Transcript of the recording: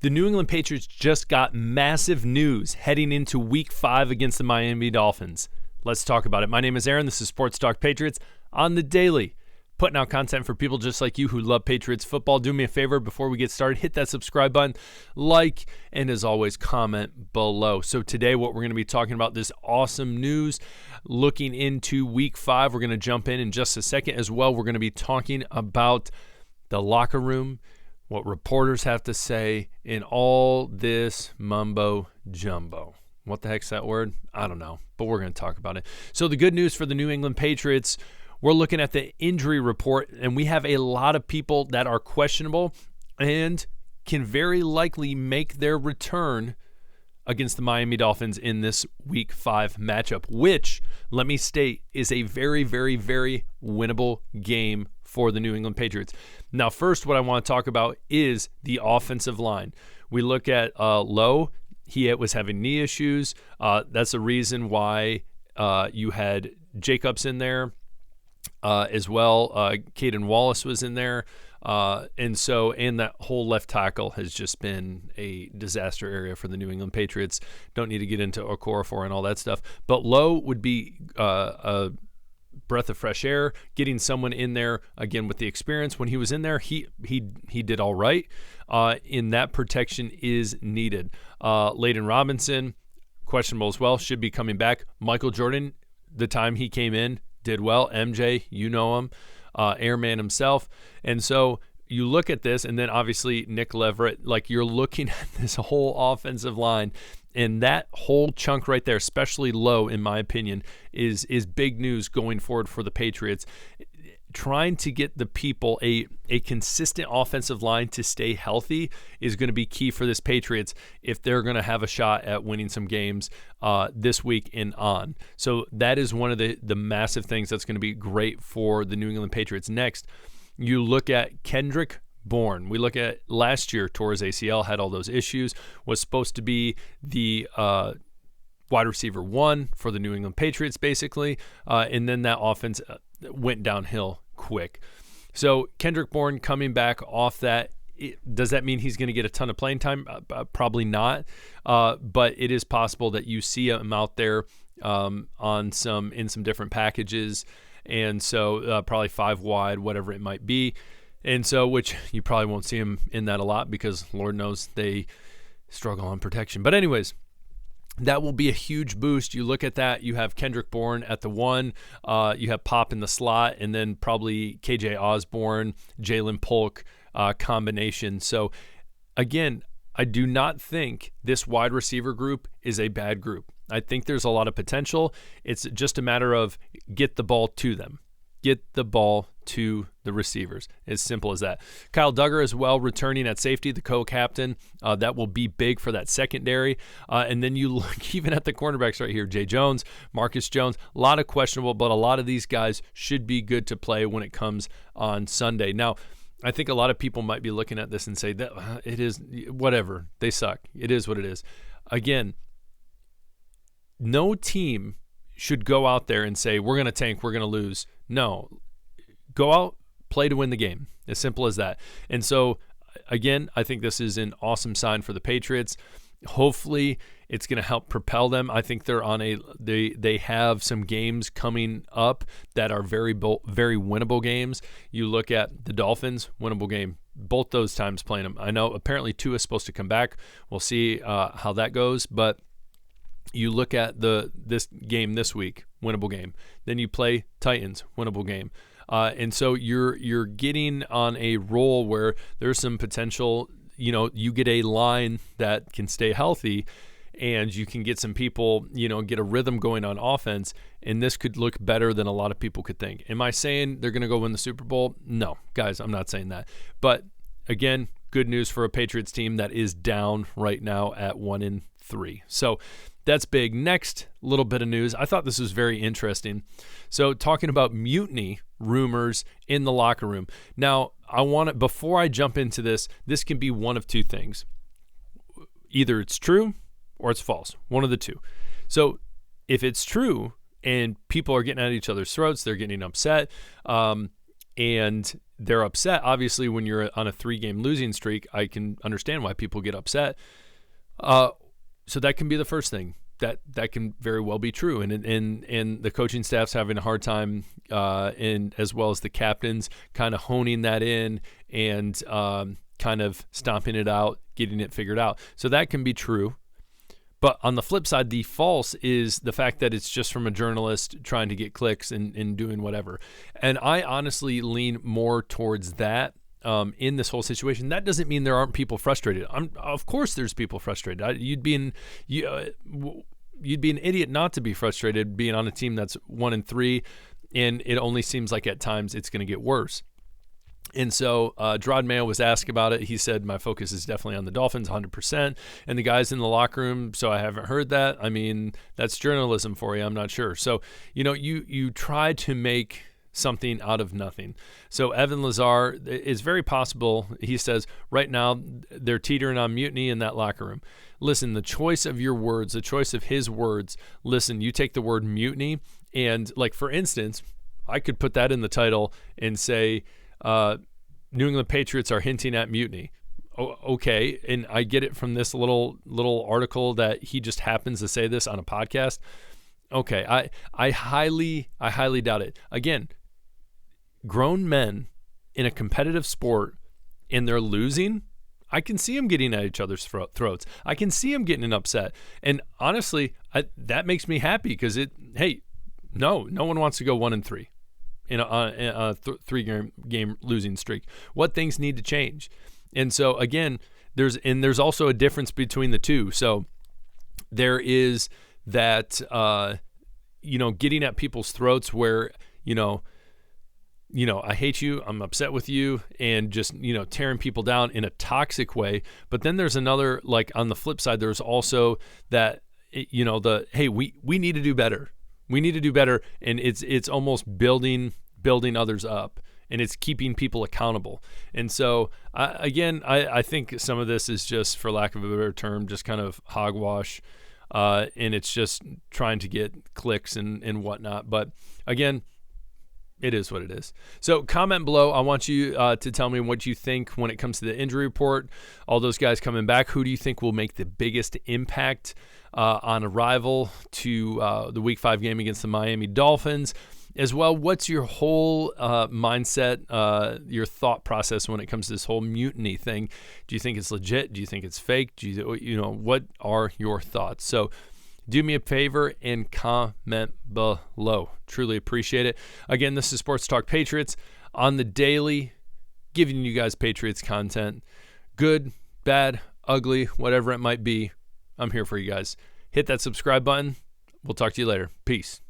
The New England Patriots just got massive news heading into Week 5 against the Miami Dolphins. Let's talk about it. My name is Aaron. This is Sports Talk Patriots on the Daily, putting out content for people just like you who love Patriots football. Do me a favor before we get started, hit that subscribe button, like, and as always, comment below. So today what we're going to be talking about, this awesome news looking into Week 5. We're going to jump in just a second as well. We're going to be talking about the locker room, what reporters have to say, in all this mumbo jumbo. What the heck's that word? I don't know, but we're going to talk about it. So the good news for the New England Patriots, we're looking at the injury report, and we have a lot of people that are questionable and can very likely make their return against the Miami Dolphins in this Week 5 matchup, which, let me state, is a very, very, very winnable game for the New England Patriots. Now, first, what I want to talk about is the offensive line. We look at Lowe. He was having knee issues. That's the reason why you had Jacobs in there as well. Caden Wallace was in there. And that whole left tackle has just been a disaster area for the New England Patriots. Don't need to get into Okorafor and all that stuff. But Lowe would be a breath of fresh air, getting someone in there, again, with the experience. When he was in there, he did all right. In that protection is needed. Layden Robinson, questionable as well, should be coming back. Michael Jordan, the time he came in, did well. MJ, you know him, Airman himself. And so you look at this, and then obviously Nick Leverett, like you're looking at this whole offensive line, and that whole chunk right there, especially Lowe, in my opinion, is big news going forward for the Patriots. Trying to get the people a consistent offensive line to stay healthy is going to be key for this Patriots if they're going to have a shot at winning some games this week and on. So that is one of the massive things that's going to be great for the New England Patriots. Next, you look at Kendrick Bourne. We look at last year, tore his ACL, had all those issues, was supposed to be the wide receiver 1 for the New England Patriots, basically, and then that offense went downhill quick. So Kendrick Bourne coming back off that, does that mean he's going to get a ton of playing time? Probably not, but it is possible that you see him out there in some different packages, and so probably 5 wide, whatever it might be. And so, which you probably won't see him in that a lot because Lord knows they struggle on protection. But anyways, that will be a huge boost. You look at that, you have Kendrick Bourne at the 1, you have Pop in the slot, and then probably KJ Osborne, Jalen Polk combination. So again, I do not think this wide receiver group is a bad group. I think there's a lot of potential. It's just a matter of get the ball to them. Get the ball to the receivers. As simple as that. Kyle Duggar as well, returning at safety, the co-captain. That will be big for that secondary. And then you look even at the cornerbacks right here. Jay Jones, Marcus Jones, a lot of questionable, but a lot of these guys should be good to play when it comes on Sunday. Now, I think a lot of people might be looking at this and say that it is whatever. They suck. It is what it is. Again, no team should go out there and say, we're going to tank, we're going to lose. No. Go out, play to win the game. As simple as that. And so, again, I think this is an awesome sign for the Patriots. Hopefully, it's going to help propel them. I think they're on they have some games coming up that are very winnable games. You look at the Dolphins, winnable game. Both those times playing them. I know apparently Tua is supposed to come back. We'll see how that goes, but you look at this game this week, winnable game. Then you play Titans, winnable game. And so you're getting on a roll where there's some potential, you get a line that can stay healthy and you can get some people, get a rhythm going on offense, and this could look better than a lot of people could think. Am I saying they're going to go win the Super Bowl? No, guys, I'm not saying that. But again, good news for a Patriots team that is down right now at 1-3. So that's big. Next little bit of news. I thought this was very interesting. So talking about mutiny rumors in the locker room. Now, before I jump into this can be one of two things. Either it's true or it's false. One of the two. So if it's true and people are getting at each other's throats, they're getting upset, and they're upset. Obviously, when you're on a 3-game losing streak, I can understand why people get upset. So that can be the first thing. That can very well be true, and the coaching staff's having a hard time, and as well as the captains, kind of honing that in and kind of stomping it out, getting it figured out. So that can be true. But on the flip side, the false is the fact that it's just from a journalist trying to get clicks and doing whatever. And I honestly lean more towards that in this whole situation. That doesn't mean there aren't people frustrated. Of course there's people frustrated. You'd be an idiot not to be frustrated being on a team that's 1-3, and it only seems like at times it's going to get worse. And so Gerard Mayo was asked about it. He said, my focus is definitely on the Dolphins, 100%. And the guys in the locker room, so I haven't heard that. I mean, that's journalism for you. I'm not sure. So, you try to make something out of nothing. So Evan Lazar, is very possible, he says, right now they're teetering on mutiny in that locker room. Listen, the choice of your words, the choice of his words, listen, you take the word mutiny, and like, for instance, I could put that in the title and say, New England Patriots are hinting at mutiny. Okay, and I get it from this little article that he just happens to say this on a podcast. Okay, I highly doubt it. Again, grown men in a competitive sport, and they're losing, I can see them getting at each other's throats. I can see them getting upset. And honestly, that makes me happy because no one wants to go 1-3 in a 3-game losing streak. What things need to change? And so again, there's also a difference between the two. So there is that getting at people's throats where I hate you, I'm upset with you, and just tearing people down in a toxic way. But then there's another, like, on the flip side, there's also that hey, we need to do better. We need to do better, and it's almost building others up, and it's keeping people accountable. And so, I think some of this is just, for lack of a better term, just kind of hogwash, and it's just trying to get clicks and whatnot. But again, it is what it is. So comment below. I want you to tell me what you think when it comes to the injury report. All those guys coming back, who do you think will make the biggest impact on arrival to the Week 5 game against the Miami Dolphins? As well, what's your whole mindset, your thought process when it comes to this whole mutiny thing? Do you think it's legit? Do you think it's fake? What are your thoughts? So do me a favor and comment below. Truly appreciate it. Again, this is Sports Talk Patriots on the daily, giving you guys Patriots content. Good, bad, ugly, whatever it might be. I'm here for you guys. Hit that subscribe button. We'll talk to you later. Peace.